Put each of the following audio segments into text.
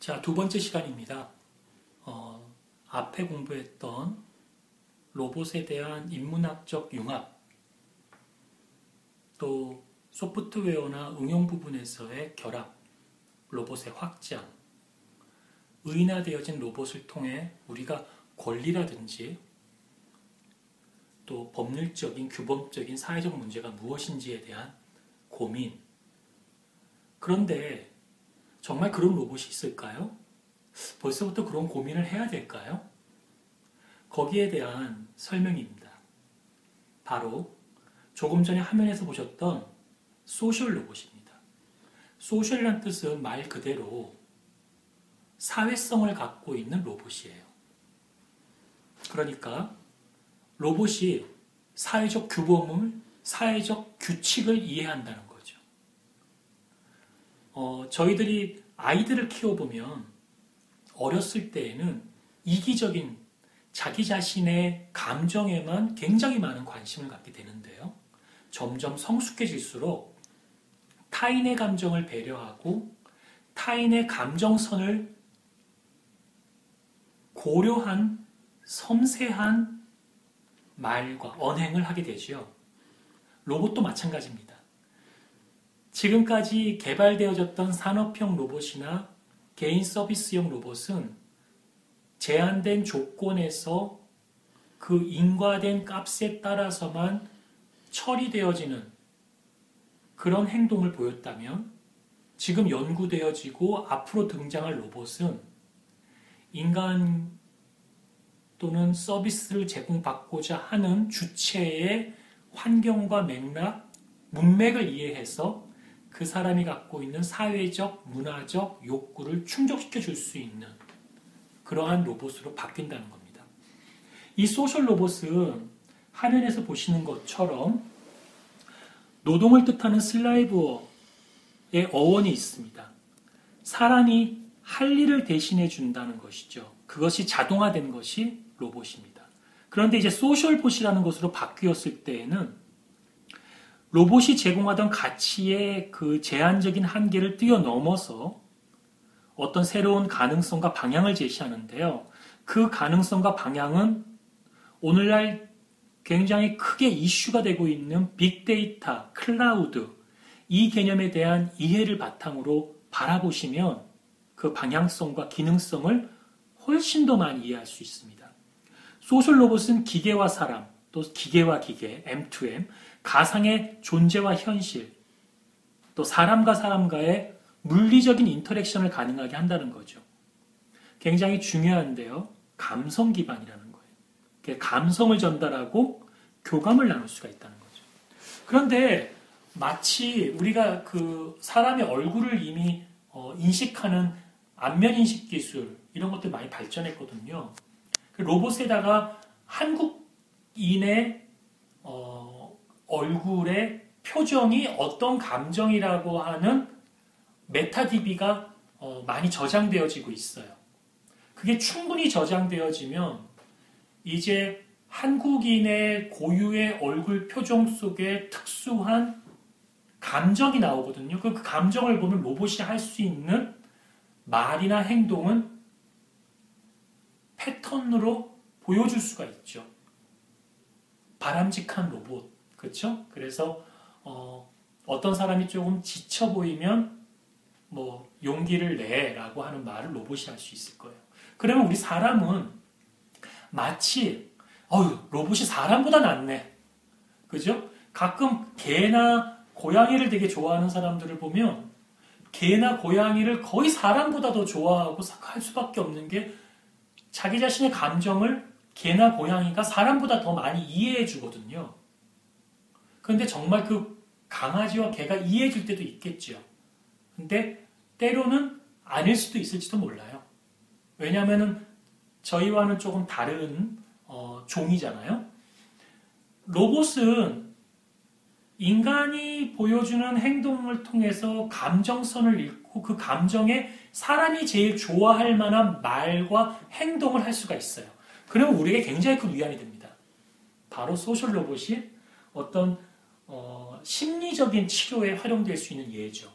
자, 두 번째 시간입니다. 앞에 공부했던 로봇에 대한 인문학적 융합, 또 소프트웨어나 응용 부분에서의 결합, 로봇의 확장, 의인화되어진 로봇을 통해 우리가 권리라든지 또 법률적인, 규범적인 사회적 문제가 무엇인지에 대한 고민. 그런데 정말 그런 로봇이 있을까요? 벌써부터 그런 고민을 해야 될까요? 거기에 대한 설명입니다. 바로 조금 전에 화면에서 보셨던 소셜 로봇입니다. 소셜이란 뜻은 말 그대로 사회성을 갖고 있는 로봇이에요. 그러니까 로봇이 사회적 규범을, 사회적 규칙을 이해한다는 거죠. 저희들이 아이들을 키워보면 어렸을 때에는 이기적인 자기 자신의 감정에만 굉장히 많은 관심을 갖게 되는데요. 점점 성숙해질수록 타인의 감정을 배려하고 타인의 감정선을 고려한 섬세한 말과 언행을 하게 되죠. 로봇도 마찬가지입니다. 지금까지 개발되어졌던 산업형 로봇이나 개인 서비스형 로봇은 제한된 조건에서 그 인과된 값에 따라서만 처리되어지는 그런 행동을 보였다면 지금 연구되어지고 앞으로 등장할 로봇은 인간 또는 서비스를 제공받고자 하는 주체의 환경과 맥락, 문맥을 이해해서 그 사람이 갖고 있는 사회적, 문화적 욕구를 충족시켜 줄 수 있는 그러한 로봇으로 바뀐다는 겁니다. 이 소셜 로봇은 화면에서 보시는 것처럼 노동을 뜻하는 슬라이브어의 어원이 있습니다. 사람이 할 일을 대신해 준다는 것이죠. 그것이 자동화된 것이 로봇입니다. 그런데 이제 소셜봇이라는 것으로 바뀌었을 때에는 로봇이 제공하던 가치의 그 제한적인 한계를 뛰어넘어서 어떤 새로운 가능성과 방향을 제시하는데요. 그 가능성과 방향은 오늘날 굉장히 크게 이슈가 되고 있는 빅데이터, 클라우드, 이 개념에 대한 이해를 바탕으로 바라보시면 그 방향성과 기능성을 훨씬 더 많이 이해할 수 있습니다. 소셜 로봇은 기계와 사람, 또 기계와 기계, M2M, 가상의 존재와 현실, 또 사람과 사람과의 물리적인 인터랙션을 가능하게 한다는 거죠. 굉장히 중요한데요. 감성 기반이라는 거예요. 감성을 전달하고 교감을 나눌 수가 있다는 거죠. 그런데 마치 우리가 그 사람의 얼굴을 이미 인식하는 안면 인식 기술 이런 것들 많이 발전했거든요. 로봇에다가 한국인의 얼굴의 표정이 어떤 감정이라고 하는 메타DB가 많이 저장되어지고 있어요. 그게 충분히 저장되어지면 이제 한국인의 고유의 얼굴 표정 속에 특수한 감정이 나오거든요. 그 감정을 보면 로봇이 할 수 있는 말이나 행동은 패턴으로 보여줄 수가 있죠. 바람직한 로봇, 그렇죠? 그래서 어떤 사람이 조금 지쳐 보이면 뭐 용기를 내라고 하는 말을 로봇이 할 수 있을 거예요. 그러면 우리 사람은 마치 로봇이 사람보다 낫네, 그죠? 가끔 개나 고양이를 되게 좋아하는 사람들을 보면 개나 고양이를 거의 사람보다 더 좋아하고 할 수밖에 없는 게 자기 자신의 감정을 개나 고양이가 사람보다 더 많이 이해해 주거든요. 그런데 정말 그 강아지와 개가 이해해 줄 때도 있겠죠. 근데 때로는 아닐 수도 있을지도 몰라요. 왜냐하면 저희와는 조금 다른 종이잖아요. 로봇은 인간이 보여주는 행동을 통해서 감정선을 읽고 그 감정에 사람이 제일 좋아할 만한 말과 행동을 할 수가 있어요. 그러면 우리에게 굉장히 큰 위안이 됩니다. 바로 소셜 로봇이 어떤 심리적인 치료에 활용될 수 있는 예죠.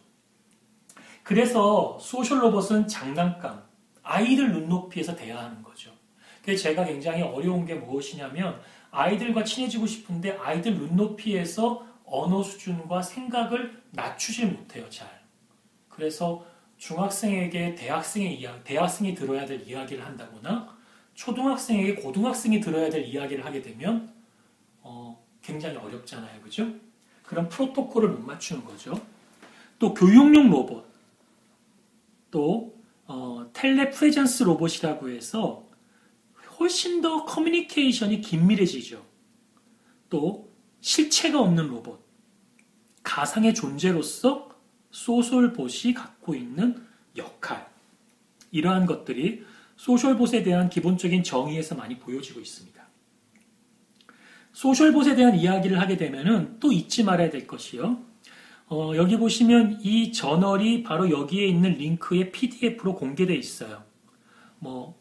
그래서 소셜 로봇은 장난감, 아이들 눈높이에서 대화하는 거죠. 그래서 제가 굉장히 어려운 게 무엇이냐면 아이들과 친해지고 싶은데 아이들 눈높이에서 언어 수준과 생각을 낮추질 못해요, 잘. 그래서 중학생에게 대학생이 들어야 될 이야기를 한다거나 초등학생에게 고등학생이 들어야 될 이야기를 하게 되면 굉장히 어렵잖아요, 그죠? 그런 프로토콜을 못 맞추는 거죠. 또 교육용 로봇, 또 텔레프레전스 로봇이라고 해서 훨씬 더 커뮤니케이션이 긴밀해지죠. 또 실체가 없는 로봇, 가상의 존재로서 소셜봇이 갖고 있는 역할, 이러한 것들이 소셜봇에 대한 기본적인 정의에서 많이 보여지고 있습니다. 소셜봇에 대한 이야기를 하게 되면은 또 잊지 말아야 될 것이요. 여기 보시면 이 저널이 바로 여기에 있는 링크에 PDF로 공개되어 있어요.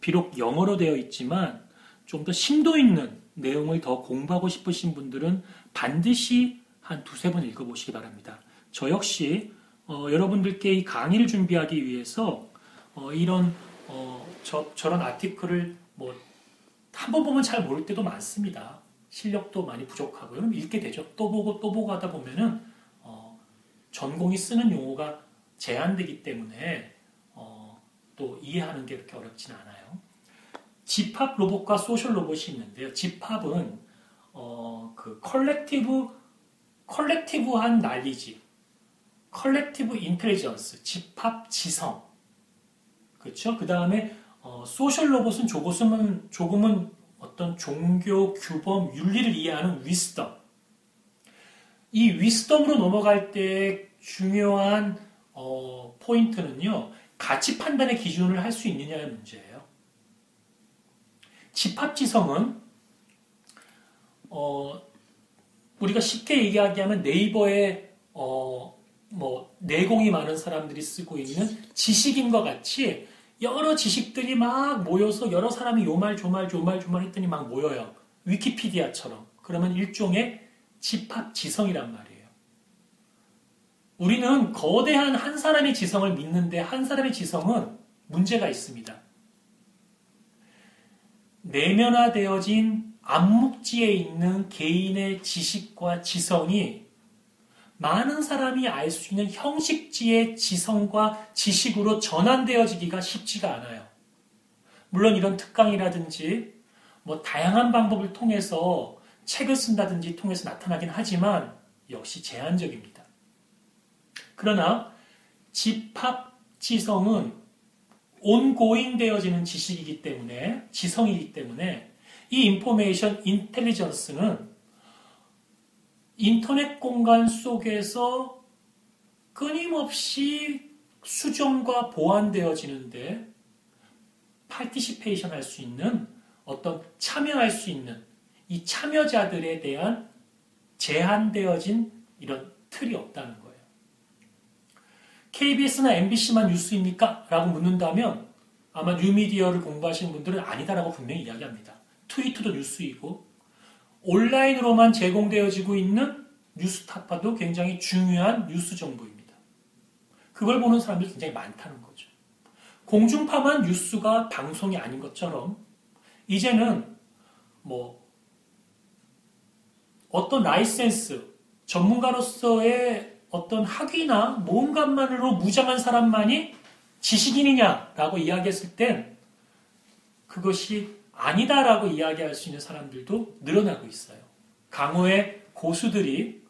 비록 영어로 되어 있지만 좀 더 심도 있는 내용을 더 공부하고 싶으신 분들은 반드시 한 두세 번 읽어보시기 바랍니다. 저 역시 여러분들께 이 강의를 준비하기 위해서 이런 저런 아티클을 한 번 보면 잘 모를 때도 많습니다. 실력도 많이 부족하고요. 그럼 읽게 되죠. 또 보고 하다 보면은 전공이 쓰는 용어가 제한되기 때문에 또 이해하는 게 그렇게 어렵지는 않아요. 집합 로봇과 소셜 로봇이 있는데요. 집합은 그 컬렉티브한 난리지, 컬렉티브 인텔리전스, 집합 지성, 그렇죠? 그 다음에 소셜 로봇은 조금은 어떤 종교, 규범, 윤리를 이해하는 위스덤. 이 위스덤으로 넘어갈 때 중요한 포인트는요, 가치 판단의 기준을 할 수 있느냐의 문제예요. 집합지성은 우리가 쉽게 얘기하면 네이버에 내공이 많은 사람들이 쓰고 있는 지식인과 같이 여러 지식들이 막 모여서 여러 사람이 요말 조말 했더니 막 모여요. 위키피디아처럼. 그러면 일종의 집합지성이란 말이에요. 우리는 거대한 한 사람의 지성을 믿는데 한 사람의 지성은 문제가 있습니다. 내면화되어진 암묵지에 있는 개인의 지식과 지성이 많은 사람이 알 수 있는 형식지의 지성과 지식으로 전환되어지기가 쉽지가 않아요. 물론 이런 특강이라든지 다양한 방법을 통해서 책을 쓴다든지 통해서 나타나긴 하지만 역시 제한적입니다. 그러나 집합지성은 온고잉 되어지는 지식이기 때문에, 지성이기 때문에 이 인포메이션 인텔리전스는 인터넷 공간 속에서 끊임없이 수정과 보완되어지는데 파티시페이션 할 수 있는, 어떤 참여할 수 있는 이 참여자들에 대한 제한되어진 이런 틀이 없다는 거예요. KBS나 MBC만 뉴스입니까? 라고 묻는다면 아마 뉴미디어를 공부하시는 분들은 아니다라고 분명히 이야기합니다. 트위터도 뉴스이고 온라인으로만 제공되어지고 있는 뉴스타파도 굉장히 중요한 뉴스 정보입니다. 그걸 보는 사람들이 굉장히 많다는 거죠. 공중파만 뉴스가 방송이 아닌 것처럼 이제는 어떤 라이센스, 전문가로서의 어떤 학위나 모험감만으로 무장한 사람만이 지식인이냐라고 이야기했을 땐 그것이 아니다라고 이야기할 수 있는 사람들도 늘어나고 있어요. 강호의 고수들이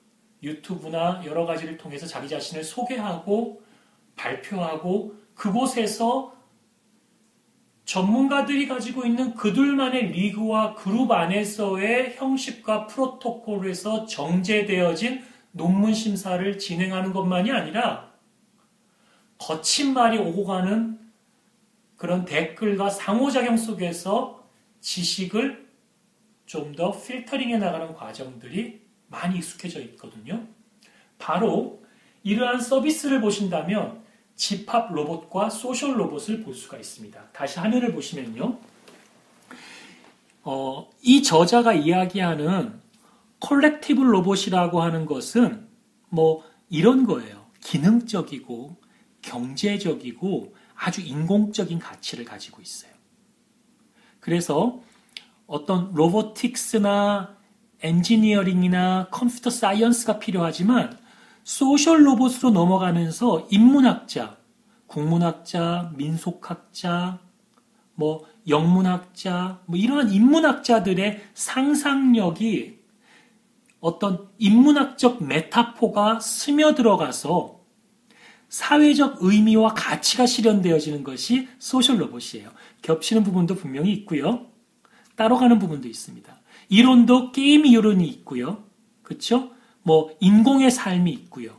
유튜브나 여러 가지를 통해서 자기 자신을 소개하고 발표하고 그곳에서 전문가들이 가지고 있는 그들만의 리그와 그룹 안에서의 형식과 프로토콜에서 정제되어진 논문 심사를 진행하는 것만이 아니라 거친 말이 오고 가는 그런 댓글과 상호작용 속에서 지식을 좀 더 필터링해 나가는 과정들이 많이 익숙해져 있거든요. 바로 이러한 서비스를 보신다면 집합 로봇과 소셜 로봇을 볼 수가 있습니다. 다시 화면을 보시면요. 이 저자가 이야기하는 컬렉티브 로봇이라고 하는 것은 이런 거예요. 기능적이고 경제적이고 아주 인공적인 가치를 가지고 있어요. 그래서 어떤 로보틱스나 엔지니어링이나 컴퓨터 사이언스가 필요하지만 소셜 로봇으로 넘어가면서 인문학자, 국문학자, 민속학자, 영문학자, 이러한 인문학자들의 상상력이 어떤 인문학적 메타포가 스며들어가서 사회적 의미와 가치가 실현되어지는 것이 소셜 로봇이에요. 겹치는 부분도 분명히 있고요. 따로 가는 부분도 있습니다. 이론도 게임 이론이 있고요. 그렇죠? 인공의 삶이 있고요.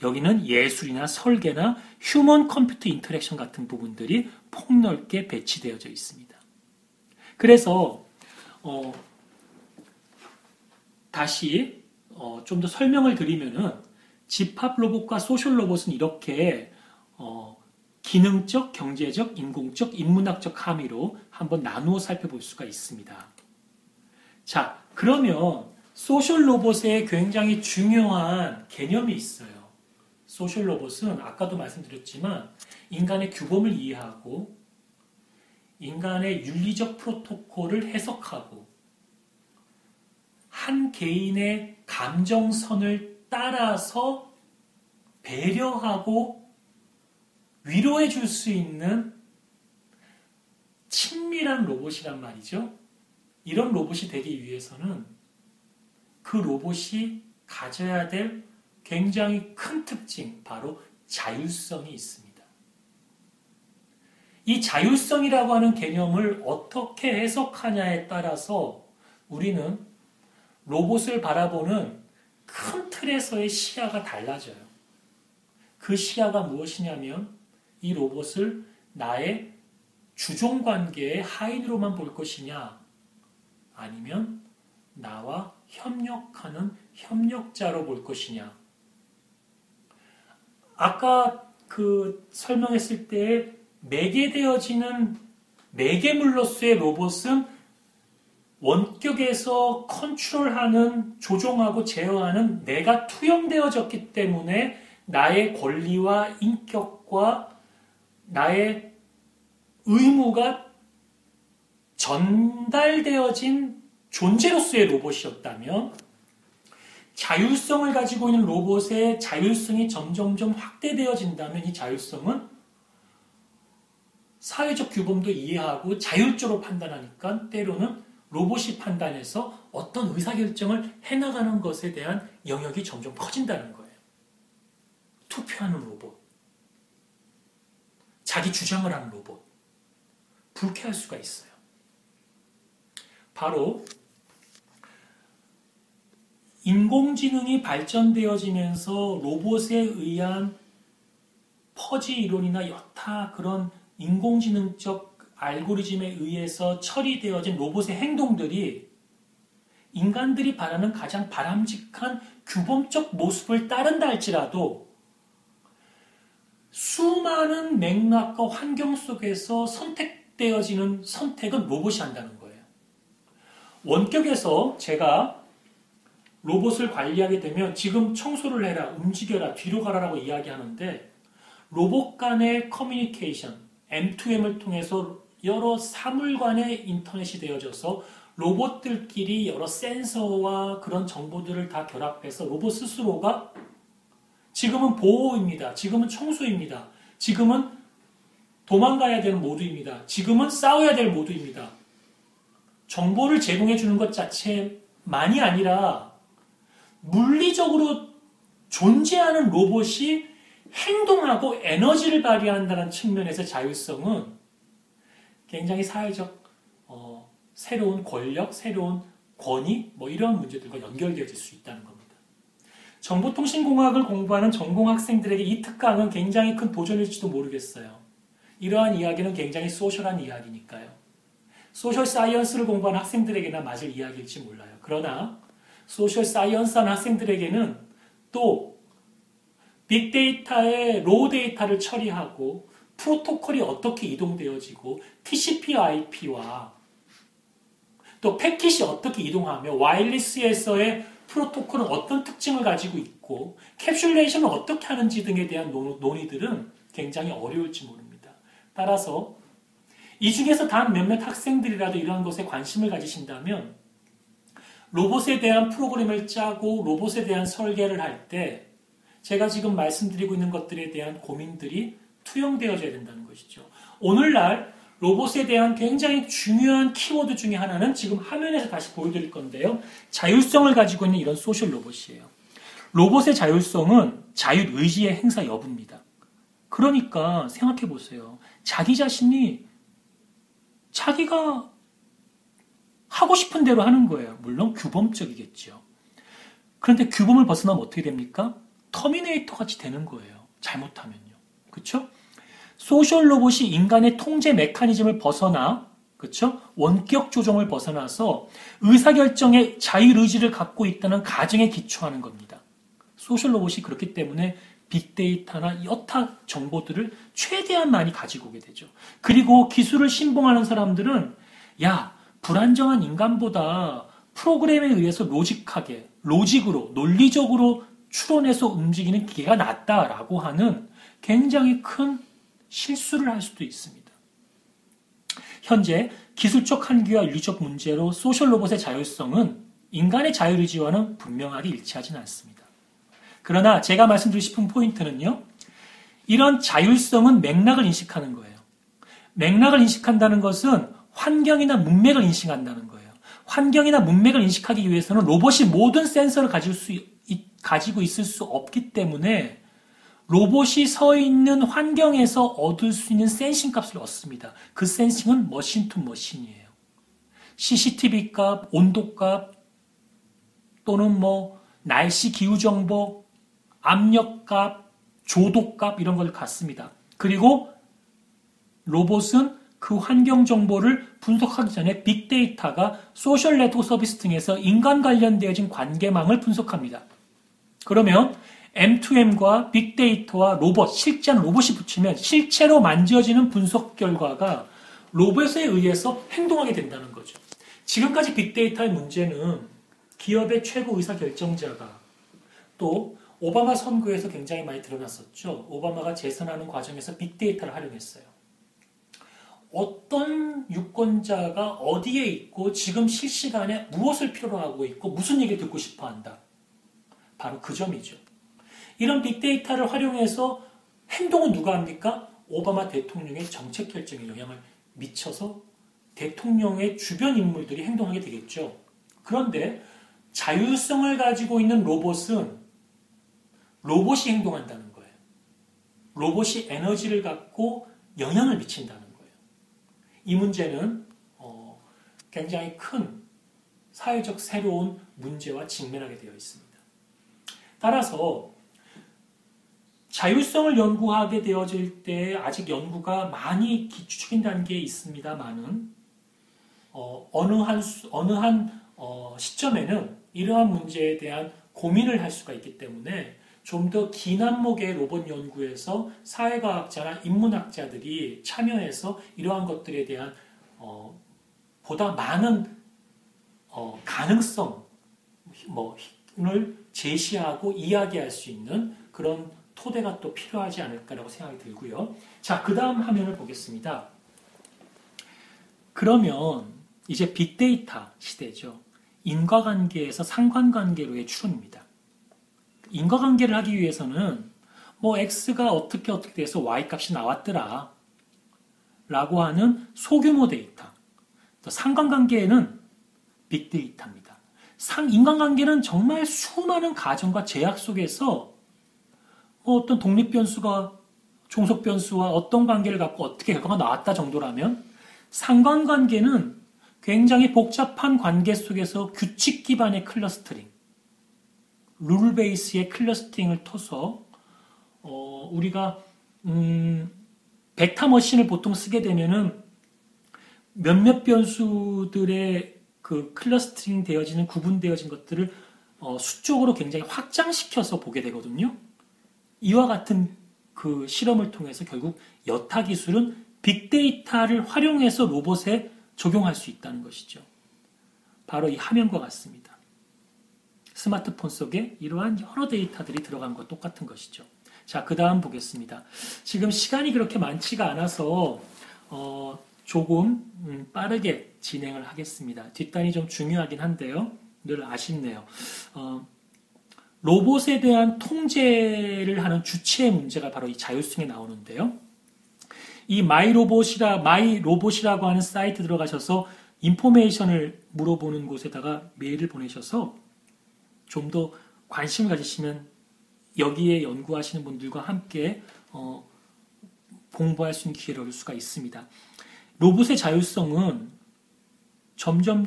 여기는 예술이나 설계나 휴먼 컴퓨터 인터랙션 같은 부분들이 폭넓게 배치되어져 있습니다. 그래서 다시 좀 더 설명을 드리면은 집합 로봇과 소셜 로봇은 이렇게 기능적, 경제적, 인공적, 인문학적 함의로 한번 나누어 살펴볼 수가 있습니다. 자, 그러면 소셜 로봇에 굉장히 중요한 개념이 있어요. 소셜 로봇은 아까도 말씀드렸지만 인간의 규범을 이해하고 인간의 윤리적 프로토콜을 해석하고 한 개인의 감정선을 따라서 배려하고 위로해 줄 수 있는 친밀한 로봇이란 말이죠. 이런 로봇이 되기 위해서는 그 로봇이 가져야 될 굉장히 큰 특징, 바로 자율성이 있습니다. 이 자율성이라고 하는 개념을 어떻게 해석하냐에 따라서 우리는 로봇을 바라보는 큰 틀에서의 시야가 달라져요. 그 시야가 무엇이냐면 이 로봇을 나의 주종관계의 하인으로만 볼 것이냐, 아니면 나와 협력하는 협력자로 볼 것이냐. 아까 설명했을 때 매개되어지는 매개물로서의 로봇은 원격에서 컨트롤하는, 조종하고 제어하는 내가 투영되어졌기 때문에 나의 권리와 인격과 나의 의무가 전달되어진 존재로서의 로봇이었다면, 자율성을 가지고 있는 로봇의 자율성이 점점점 확대되어진다면 이 자율성은 사회적 규범도 이해하고 자율적으로 판단하니까 때로는 로봇이 판단해서 어떤 의사결정을 해나가는 것에 대한 영역이 점점 커진다는 거예요. 투표하는 로봇, 자기 주장을 하는 로봇, 불쾌할 수가 있어요. 바로 인공지능이 발전되어지면서 로봇에 의한 퍼지 이론이나 여타 그런 인공지능적 알고리즘에 의해서 처리되어진 로봇의 행동들이 인간들이 바라는 가장 바람직한 규범적 모습을 따른다 할지라도 수많은 맥락과 환경 속에서 선택되어지는 선택은 로봇이 한다는 거예요. 원격에서 제가 로봇을 관리하게 되면 지금 청소를 해라, 움직여라, 뒤로 가라라고 이야기하는데 로봇 간의 커뮤니케이션, M2M을 통해서 여러 사물 간의 인터넷이 되어져서 로봇들끼리 여러 센서와 그런 정보들을 다 결합해서 로봇 스스로가 지금은 보호입니다. 지금은 청소입니다. 지금은 도망가야 되는 모드입니다. 지금은 싸워야 될 모드입니다. 정보를 제공해 주는 것 자체만이 아니라 물리적으로 존재하는 로봇이 행동하고 에너지를 발휘한다는 측면에서 자율성은 굉장히 사회적 새로운 권력, 새로운 권위 이런 문제들과 연결되어질 수 있다는 겁니다. 정보통신공학을 공부하는 전공학생들에게 이 특강은 굉장히 큰 도전일지도 모르겠어요. 이러한 이야기는 굉장히 소셜한 이야기니까요. 소셜 사이언스를 공부하는 학생들에게나 맞을 이야기일지 몰라요. 그러나 소셜 사이언스한 학생들에게는 또 빅데이터의 로우 데이터를 처리하고 프로토콜이 어떻게 이동되어지고 TCP/IP와 또 패킷이 어떻게 이동하며 와이어리스에서의 프로토콜은 어떤 특징을 가지고 있고 캡슐레이션을 어떻게 하는지 등에 대한 논의들은 굉장히 어려울지 모릅니다. 따라서 이 중에서 단 몇몇 학생들이라도 이러한 것에 관심을 가지신다면 로봇에 대한 프로그램을 짜고 로봇에 대한 설계를 할 때 제가 지금 말씀드리고 있는 것들에 대한 고민들이 투영되어져야 된다는 것이죠. 오늘날 로봇에 대한 굉장히 중요한 키워드 중에 하나는 지금 화면에서 다시 보여드릴 건데요. 자율성을 가지고 있는 이런 소셜 로봇이에요. 로봇의 자율성은 자율의지의 행사 여부입니다. 그러니까 생각해 보세요. 자기 자신이 자기가 하고 싶은 대로 하는 거예요. 물론 규범적이겠죠. 그런데 규범을 벗어나면 어떻게 됩니까? 터미네이터 같이 되는 거예요. 잘못하면요. 그렇죠? 소셜 로봇이 인간의 통제 메커니즘을 벗어나, 그렇죠? 원격 조종을 벗어나서 의사결정의 자율의지를 갖고 있다는 가정에 기초하는 겁니다. 소셜 로봇이 그렇기 때문에 빅데이터나 여타 정보들을 최대한 많이 가지고 오게 되죠. 그리고 기술을 신봉하는 사람들은 야, 불안정한 인간보다 프로그램에 의해서 로직으로, 논리적으로 추론해서 움직이는 기계가 낫다라고 하는 굉장히 큰 실수를 할 수도 있습니다. 현재 기술적 한계와 윤리적 문제로 소셜 로봇의 자율성은 인간의 자율의지와는 분명하게 일치하지는 않습니다. 그러나 제가 말씀드리고 싶은 포인트는요. 이런 자율성은 맥락을 인식하는 거예요. 맥락을 인식한다는 것은 환경이나 문맥을 인식한다는 거예요. 환경이나 문맥을 인식하기 위해서는 로봇이 모든 센서를 가지고 있을 수 없기 때문에 로봇이 서 있는 환경에서 얻을 수 있는 센싱 값을 얻습니다. 그 센싱은 머신 투 머신이에요. CCTV 값, 온도 값, 또는 날씨 기후 정보, 압력 값, 조도 값 이런 걸 갖습니다. 그리고 로봇은 그 환경 정보를 분석하기 전에 빅데이터가 소셜 네트워크 서비스 등에서 인간 관련되어진 관계망을 분석합니다. 그러면 M2M과 빅데이터와 로봇, 실제는 로봇이 붙이면 실제로 만져지는 분석 결과가 로봇에 의해서 행동하게 된다는 거죠. 지금까지 빅데이터의 문제는 기업의 최고 의사결정자가 또 오바마 선거에서 굉장히 많이 드러났었죠. 오바마가 재선하는 과정에서 빅데이터를 활용했어요. 어떤 유권자가 어디에 있고 지금 실시간에 무엇을 필요로 하고 있고 무슨 얘기를 듣고 싶어 한다. 바로 그 점이죠. 이런 빅데이터를 활용해서 행동은 누가 합니까? 오바마 대통령의 정책 결정에 영향을 미쳐서 대통령의 주변 인물들이 행동하게 되겠죠. 그런데 자율성을 가지고 있는 로봇은 로봇이 행동한다는 거예요. 로봇이 에너지를 갖고 영향을 미친다는 거예요. 이 문제는 굉장히 큰 사회적 새로운 문제와 직면하게 되어 있습니다. 따라서 자율성을 연구하게 되어질 때 아직 연구가 많이 기초적인 단계에 있습니다만은 어느 한 시점에는 이러한 문제에 대한 고민을 할 수가 있기 때문에 좀 더 긴 안목의 로봇 연구에서 사회과학자나 인문학자들이 참여해서 이러한 것들에 대한 보다 많은 가능성을 제시하고 이야기할 수 있는 그런 토대가 또 필요하지 않을까라고 생각이 들고요. 자, 그 다음 화면을 보겠습니다. 그러면 이제 빅데이터 시대죠. 인과관계에서 상관관계로의 추론입니다. 인과관계를 하기 위해서는 X가 어떻게 돼서 Y값이 나왔더라 라고 하는 소규모 데이터. 상관관계에는 빅데이터입니다. 인간관계는 정말 수많은 가정과 제약 속에서 어떤 독립변수가 종속변수와 어떤 관계를 갖고 어떻게 결과가 나왔다 정도라면 상관관계는 굉장히 복잡한 관계 속에서 규칙 기반의 클러스터링, 룰 베이스의 클러스터링을 터서 우리가 벡터 머신을 보통 쓰게 되면은 몇몇 변수들의 그 클러스터링 되어지는 구분되어진 것들을 수적으로 굉장히 확장시켜서 보게 되거든요. 이와 같은 그 실험을 통해서 결국 여타 기술은 빅데이터를 활용해서 로봇에 적용할 수 있다는 것이죠. 바로 이 화면과 같습니다. 스마트폰 속에 이러한 여러 데이터들이 들어간 것 똑같은 것이죠. 자, 그 다음 보겠습니다. 지금 시간이 그렇게 많지가 않아서 조금 빠르게 진행을 하겠습니다. 뒷단이 좀 중요하긴 한데요. 늘 아쉽네요. 로봇에 대한 통제를 하는 주체의 문제가 바로 이 자율성에 나오는데요. 이 마이로봇이라고 하는 사이트 들어가셔서 인포메이션을 물어보는 곳에다가 메일을 보내셔서 좀 더 관심을 가지시면 여기에 연구하시는 분들과 함께 공부할 수 있는 기회를 얻을 수가 있습니다. 로봇의 자율성은 점점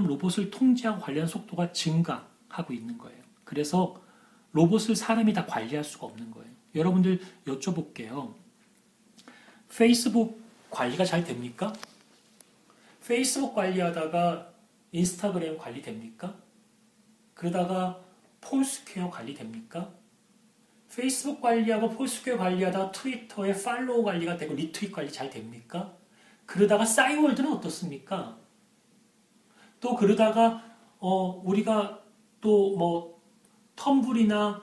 로봇을 통제하고 관리하는 속도가 증가하고 있는 거예요. 그래서 로봇을 사람이 다 관리할 수가 없는 거예요. 여러분들 여쭤볼게요. 페이스북 관리가 잘 됩니까? 페이스북 관리하다가 인스타그램 관리됩니까? 그러다가 폴스퀘어 관리됩니까? 페이스북 관리하고 폴스퀘어 관리하다가 트위터에 팔로우 관리가 되고 리트윗 관리 잘 됩니까? 그러다가 싸이월드는 어떻습니까? 또 그러다가 우리가 또 뭐 텀블이나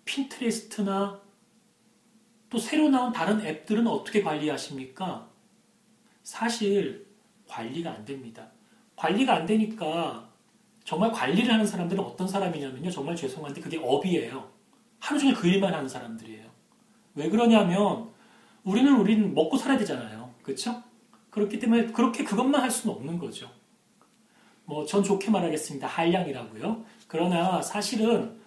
핀트레스트나 또 새로 나온 다른 앱들은 어떻게 관리하십니까? 사실 관리가 안 됩니다. 관리가 안 되니까 정말 관리를 하는 사람들은 어떤 사람이냐면요. 정말 죄송한데 그게 업이에요. 하루 종일 그 일만 하는 사람들이에요. 왜 그러냐면 우리는 먹고 살아야 되잖아요. 그렇죠? 그렇기 때문에 그렇게 그것만 할 수는 없는 거죠. 뭐 전 좋게 말하겠습니다. 한량이라고요. 그러나 사실은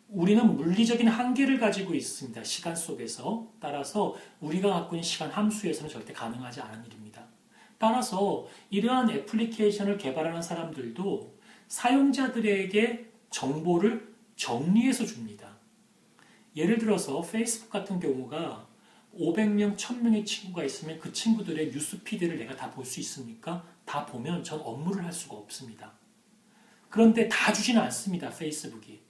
우리는 물리적인 한계를 가지고 있습니다. 시간 속에서. 따라서 우리가 갖고 있는 시간 함수에서는 절대 가능하지 않은 일입니다. 따라서 이러한 애플리케이션을 개발하는 사람들도 사용자들에게 정보를 정리해서 줍니다. 예를 들어서 페이스북 같은 경우가 500명, 1000명의 친구가 있으면 그 친구들의 뉴스피드를 내가 다 볼 수 있습니까? 다 보면 전 업무를 할 수가 없습니다. 그런데 다 주지는 않습니다. 페이스북이.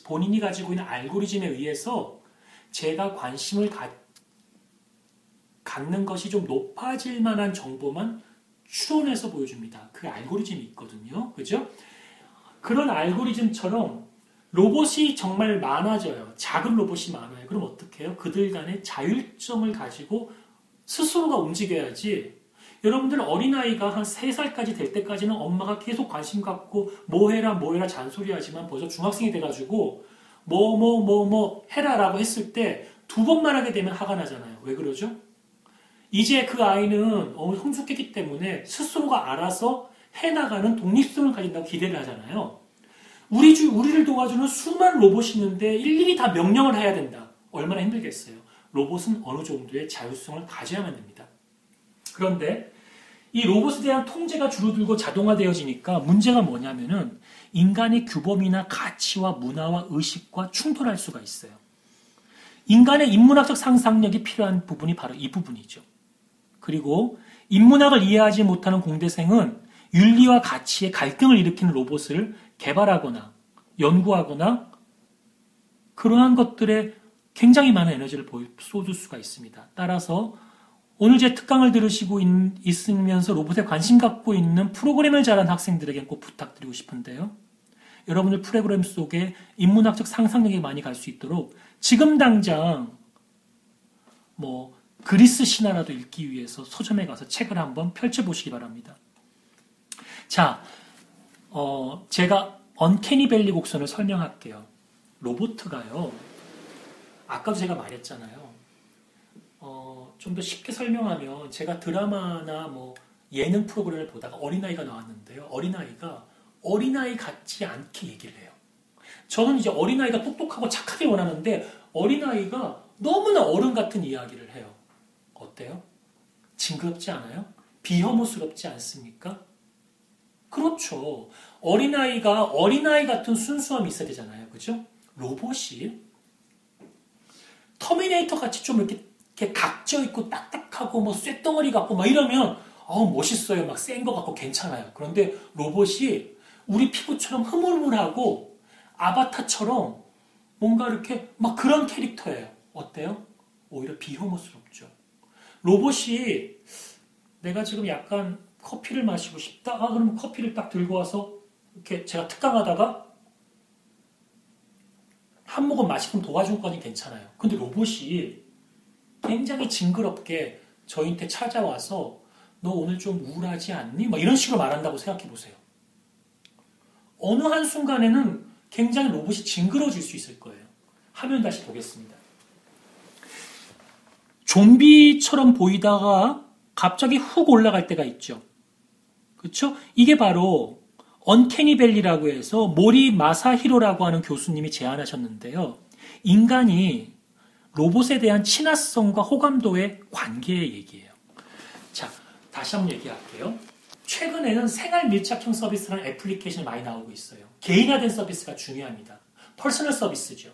본인이 가지고 있는 알고리즘에 의해서 제가 관심을 갖는 것이 좀 높아질 만한 정보만 추론해서 보여줍니다. 그 알고리즘이 있거든요. 그죠? 그런 알고리즘처럼 로봇이 정말 많아져요. 작은 로봇이 많아요. 그럼 어떻게 해요? 그들 간의 자율성을 가지고 스스로가 움직여야지. 여러분들 어린아이가 한 3살까지 될 때까지는 엄마가 계속 관심 갖고 뭐 해라 잔소리하지만 벌써 중학생이 돼가지고 뭐 해라라고 했을 때 2번만 하게 되면 화가 나잖아요. 왜 그러죠? 이제 그 아이는 성숙했기 때문에 스스로가 알아서 해나가는 독립성을 가진다고 기대를 하잖아요. 우리를 도와주는 수많은 로봇이 있는데 일일이 다 명령을 해야 된다. 얼마나 힘들겠어요. 로봇은 어느 정도의 자율성을 가져야만 됩니다. 그런데 이 로봇에 대한 통제가 줄어들고 자동화되어지니까 문제가 뭐냐면은 인간의 규범이나 가치와 문화와 의식과 충돌할 수가 있어요. 인간의 인문학적 상상력이 필요한 부분이 바로 이 부분이죠. 그리고 인문학을 이해하지 못하는 공대생은 윤리와 가치의 갈등을 일으키는 로봇을 개발하거나 연구하거나 그러한 것들에 굉장히 많은 에너지를 쏟을 수가 있습니다. 따라서 오늘 제 특강을 들으시고 있으면서 로봇에 관심 갖고 있는 프로그램을 잘하는 학생들에게 꼭 부탁드리고 싶은데요. 여러분들 프로그램 속에 인문학적 상상력이 많이 갈 수 있도록 지금 당장 그리스 신화라도 읽기 위해서 서점에 가서 책을 한번 펼쳐보시기 바랍니다. 자, 제가 언캐니 밸리 곡선을 설명할게요. 로보트가요. 아까도 제가 말했잖아요. 좀 더 쉽게 설명하면 제가 드라마나 예능 프로그램을 보다가 어린아이가 나왔는데요. 어린아이가 어린아이 같지 않게 얘기를 해요. 저는 이제 어린아이가 똑똑하고 착하게 원하는데 어린아이가 너무나 어른 같은 이야기를 해요. 어때요? 징그럽지 않아요? 비혐오스럽지 않습니까? 그렇죠. 어린아이가 어린아이 같은 순수함이 있어야 되잖아요. 그죠? 로봇이 터미네이터 같이 좀 이렇게 각져있고 딱딱하고 쇳덩어리 같고 이러면 멋있어요. 막 센 거 같고 괜찮아요. 그런데 로봇이 우리 피부처럼 흐물흐물하고 아바타처럼 뭔가 이렇게 그런 캐릭터예요. 어때요? 오히려 비혐오스럽죠. 로봇이 내가 지금 약간 커피를 마시고 싶다? 그럼 커피를 딱 들고 와서 이렇게 제가 특강하다가 한 모금 마시면 도와줄 거니 괜찮아요. 근데 로봇이 굉장히 징그럽게 저희한테 찾아와서 너 오늘 좀 우울하지 않니? 막 이런 식으로 말한다고 생각해 보세요. 어느 한순간에는 굉장히 로봇이 징그러질 수 있을 거예요. 화면 다시 보겠습니다. 좀비처럼 보이다가 갑자기 훅 올라갈 때가 있죠. 그렇죠? 이게 바로 언캐니 밸리라고 해서 모리 마사히로라고 하는 교수님이 제안하셨는데요. 인간이 로봇에 대한 친화성과 호감도의 관계의 얘기예요. 자, 다시 한번 얘기할게요. 최근에는 생활 밀착형 서비스라는 애플리케이션이 많이 나오고 있어요. 개인화된 서비스가 중요합니다. 퍼스널 서비스죠.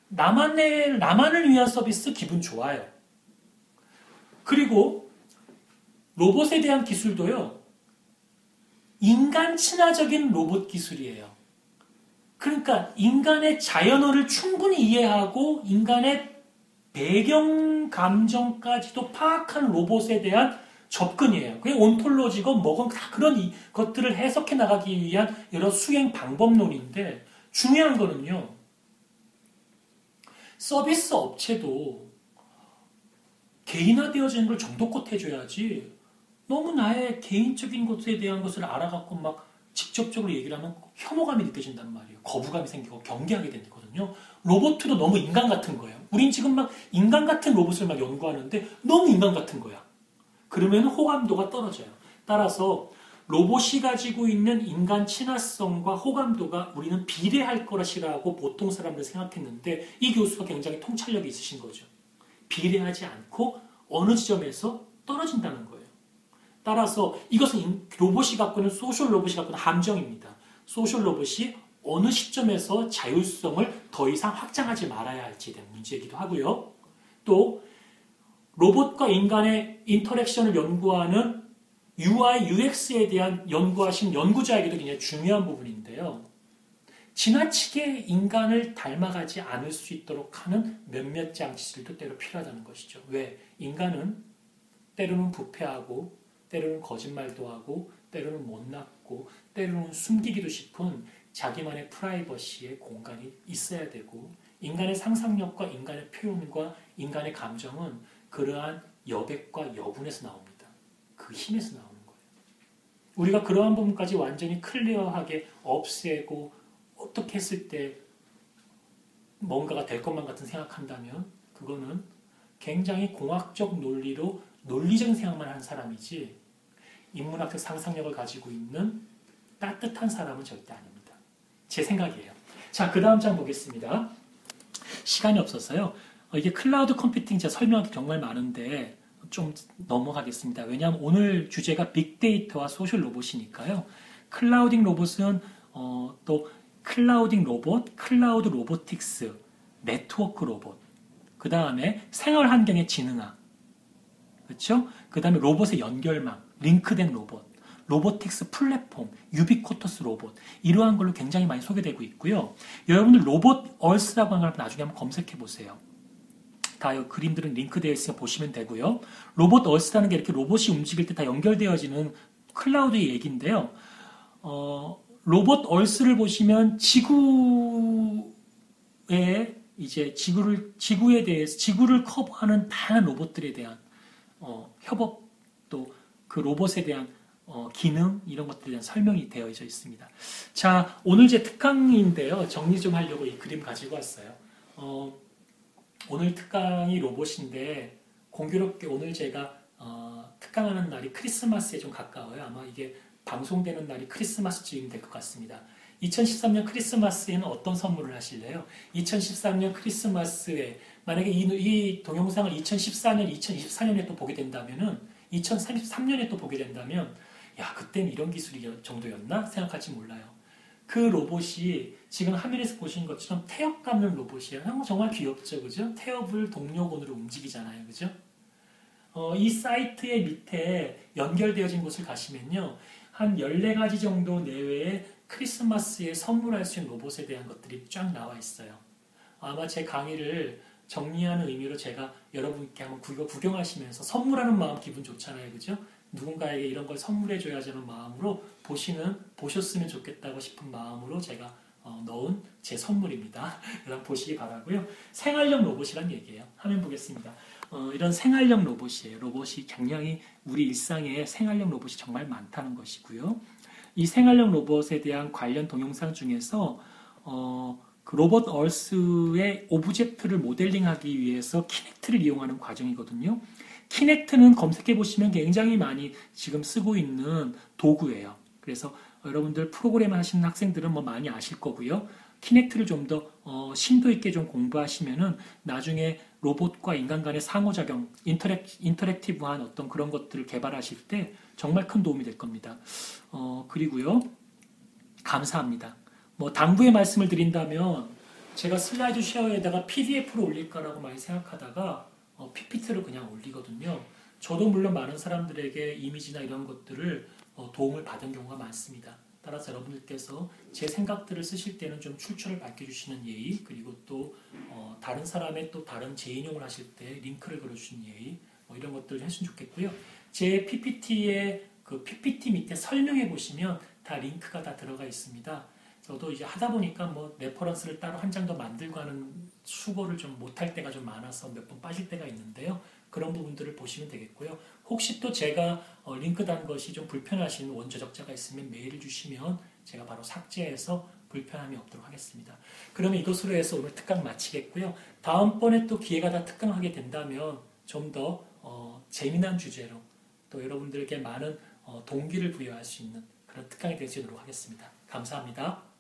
나만을 위한 서비스 기분 좋아요. 그리고 로봇에 대한 기술도요. 인간 친화적인 로봇 기술이에요. 그러니까 인간의 자연어를 충분히 이해하고 인간의 배경 감정까지도 파악하는 로봇에 대한 접근이에요. 그게 온톨로지건 뭐건 다 그런 것들을 해석해 나가기 위한 여러 수행 방법론인데 중요한 거는요. 서비스 업체도 개인화되어지는 걸 정도껏 해줘야지 너무 나의 개인적인 것에 대한 것을 알아갖고 막 직접적으로 얘기를 하면 혐오감이 느껴진단 말이에요. 거부감이 생기고 경계하게 되거든요. 로봇도 너무 인간 같은 거예요. 우린 지금 막 인간 같은 로봇을 막 연구하는데 너무 인간 같은 거야. 그러면 호감도가 떨어져요. 따라서 로봇이 가지고 있는 인간 친화성과 호감도가 우리는 비례할 것이라고 보통 사람들 생각했는데 이 교수가 굉장히 통찰력이 있으신 거죠. 비례하지 않고 어느 지점에서 떨어진다는 거예요. 따라서 이것은 로봇이 갖고 있는 소셜 로봇이 갖고 있는 함정입니다. 소셜 로봇이 어느 시점에서 자율성을 더 이상 확장하지 말아야 할지에 대한 문제이기도 하고요. 또 로봇과 인간의 인터랙션을 연구하는 UI, UX에 대한 연구하신 연구자에게도 굉장히 중요한 부분인데요. 지나치게 인간을 닮아가지 않을 수 있도록 하는 몇몇 장치들도 때로 필요하다는 것이죠. 왜? 인간은 때로는 부패하고 때로는 거짓말도 하고 때로는 못났고 때로는 숨기기도 싶은 자기만의 프라이버시의 공간이 있어야 되고 인간의 상상력과 인간의 표현과 인간의 감정은 그러한 여백과 여분에서 나옵니다. 그 힘에서 나오는 거예요. 우리가 그러한 부분까지 완전히 클리어하게 없애고 어떻게 했을 때 뭔가가 될 것만 같은 생각한다면 그거는 굉장히 공학적 논리로 논리적인 생각만 하는 사람이지 인문학적 상상력을 가지고 있는 따뜻한 사람은 절대 아닙니다. 제 생각이에요. 자, 그 다음 장 보겠습니다. 시간이 없어서요. 이게 클라우드 컴퓨팅 제가 설명하기 정말 많은데 좀 넘어가겠습니다. 왜냐하면 오늘 주제가 빅데이터와 소셜 로봇이니까요. 클라우딩 로봇은 또 클라우딩 로봇, 클라우드 로보틱스, 네트워크 로봇, 그 다음에 생활 환경의 지능화, 그렇죠? 그 다음에 로봇의 연결망, 링크된 로봇, 로보틱스 플랫폼, 유비쿼터스 로봇 이러한 걸로 굉장히 많이 소개되고 있고요. 여러분들 로봇 얼스라고 하는 걸 나중에 한번 검색해 보세요. 다 그림들은 링크되어 있으니까 보시면 되고요. 로봇 얼스라는 게 이렇게 로봇이 움직일 때 다 연결되어지는 클라우드의 얘기인데요. 로봇 얼스를 보시면 지구에 이제 지구에 대해서 지구를 커버하는 다양한 로봇들에 대한 협업 또 그 로봇에 대한 기능 이런 것들에 대한 설명이 되어져 있습니다. 자, 오늘 제 특강인데요. 정리 좀 하려고 이 그림 가지고 왔어요. 오늘 특강이 로봇인데 공교롭게 오늘 제가 특강하는 날이 크리스마스에 좀 가까워요. 아마 이게 방송되는 날이 크리스마스쯤 될 것 같습니다. 2013년 크리스마스에는 어떤 선물을 하실래요? 2013년 크리스마스에 만약에 이 동영상을 2014년, 2024년에 또 보게 된다면은 2033년에 또 보게 된다면 야, 그때는 이런 기술이 정도였나? 생각할지 몰라요. 그 로봇이 지금 화면에서 보시는 것처럼 태엽 감는 로봇이에요. 정말 귀엽죠, 그죠? 태엽을 동력원으로 움직이잖아요, 그죠? 이 사이트의 밑에 연결되어진 곳을 가시면요. 한 14가지 정도 내외의 크리스마스에 선물할 수 있는 로봇에 대한 것들이 쫙 나와 있어요. 아마 제 강의를 정리하는 의미로 제가 여러분께 한번 구경하시면서 선물하는 마음 기분 좋잖아요. 그죠? 누군가에게 이런 걸 선물해줘야지 하는 마음으로 보셨으면 좋겠다고 싶은 마음으로 제가 넣은 제 선물입니다. 그럼 보시기 바라고요. 생활형 로봇이란 얘기예요. 화면 보겠습니다. 이런 생활형 로봇이에요. 로봇이 굉장히 우리 일상에 생활형 로봇이 정말 많다는 것이고요. 이 생활형 로봇에 대한 관련 동영상 중에서 그 로봇 얼스의 오브젝트를 모델링하기 위해서 키넥트를 이용하는 과정이거든요. 키넥트는 검색해 보시면 굉장히 많이 지금 쓰고 있는 도구예요. 그래서 여러분들 프로그램을 하시는 학생들은 뭐 많이 아실 거고요. 키넥트를 좀 더 심도 있게 좀 공부하시면은 나중에 로봇과 인간 간의 상호작용, 인터랙티브한 어떤 그런 것들을 개발하실 때 정말 큰 도움이 될 겁니다. 그리고요. 감사합니다. 뭐 당부의 말씀을 드린다면 제가 슬라이드 쉐어에다가 PDF로 올릴까라고 많이 생각하다가 PPT를 그냥 올리거든요. 저도 물론 많은 사람들에게 이미지나 이런 것들을 도움을 받은 경우가 많습니다. 따라서 여러분들께서 제 생각들을 쓰실 때는 좀 출처를 밝혀주시는 예의, 그리고 또 다른 사람의 또 다른 재인용을 하실 때 링크를 걸어주시는 예의, 뭐 이런 것들을 했으면 좋겠고요. 제 PPT의 그 PPT 밑에 설명해 보시면 다 링크가 다 들어가 있습니다. 저도 이제 하다 보니까 뭐 레퍼런스를 따로 한 장 더 만들고 하는 수고를 좀 못할 때가 좀 많아서 몇 번 빠질 때가 있는데요. 그런 부분들을 보시면 되겠고요. 혹시 또 제가 링크 단 것이 좀 불편하신 원저적자가 있으면 메일을 주시면 제가 바로 삭제해서 불편함이 없도록 하겠습니다. 그러면 이것으로 해서 오늘 특강 마치겠고요. 다음번에 또 기회가 다 특강하게 된다면 좀 더 재미난 주제로 또 여러분들에게 많은 동기를 부여할 수 있는 그런 특강이 되도록 하겠습니다. 감사합니다.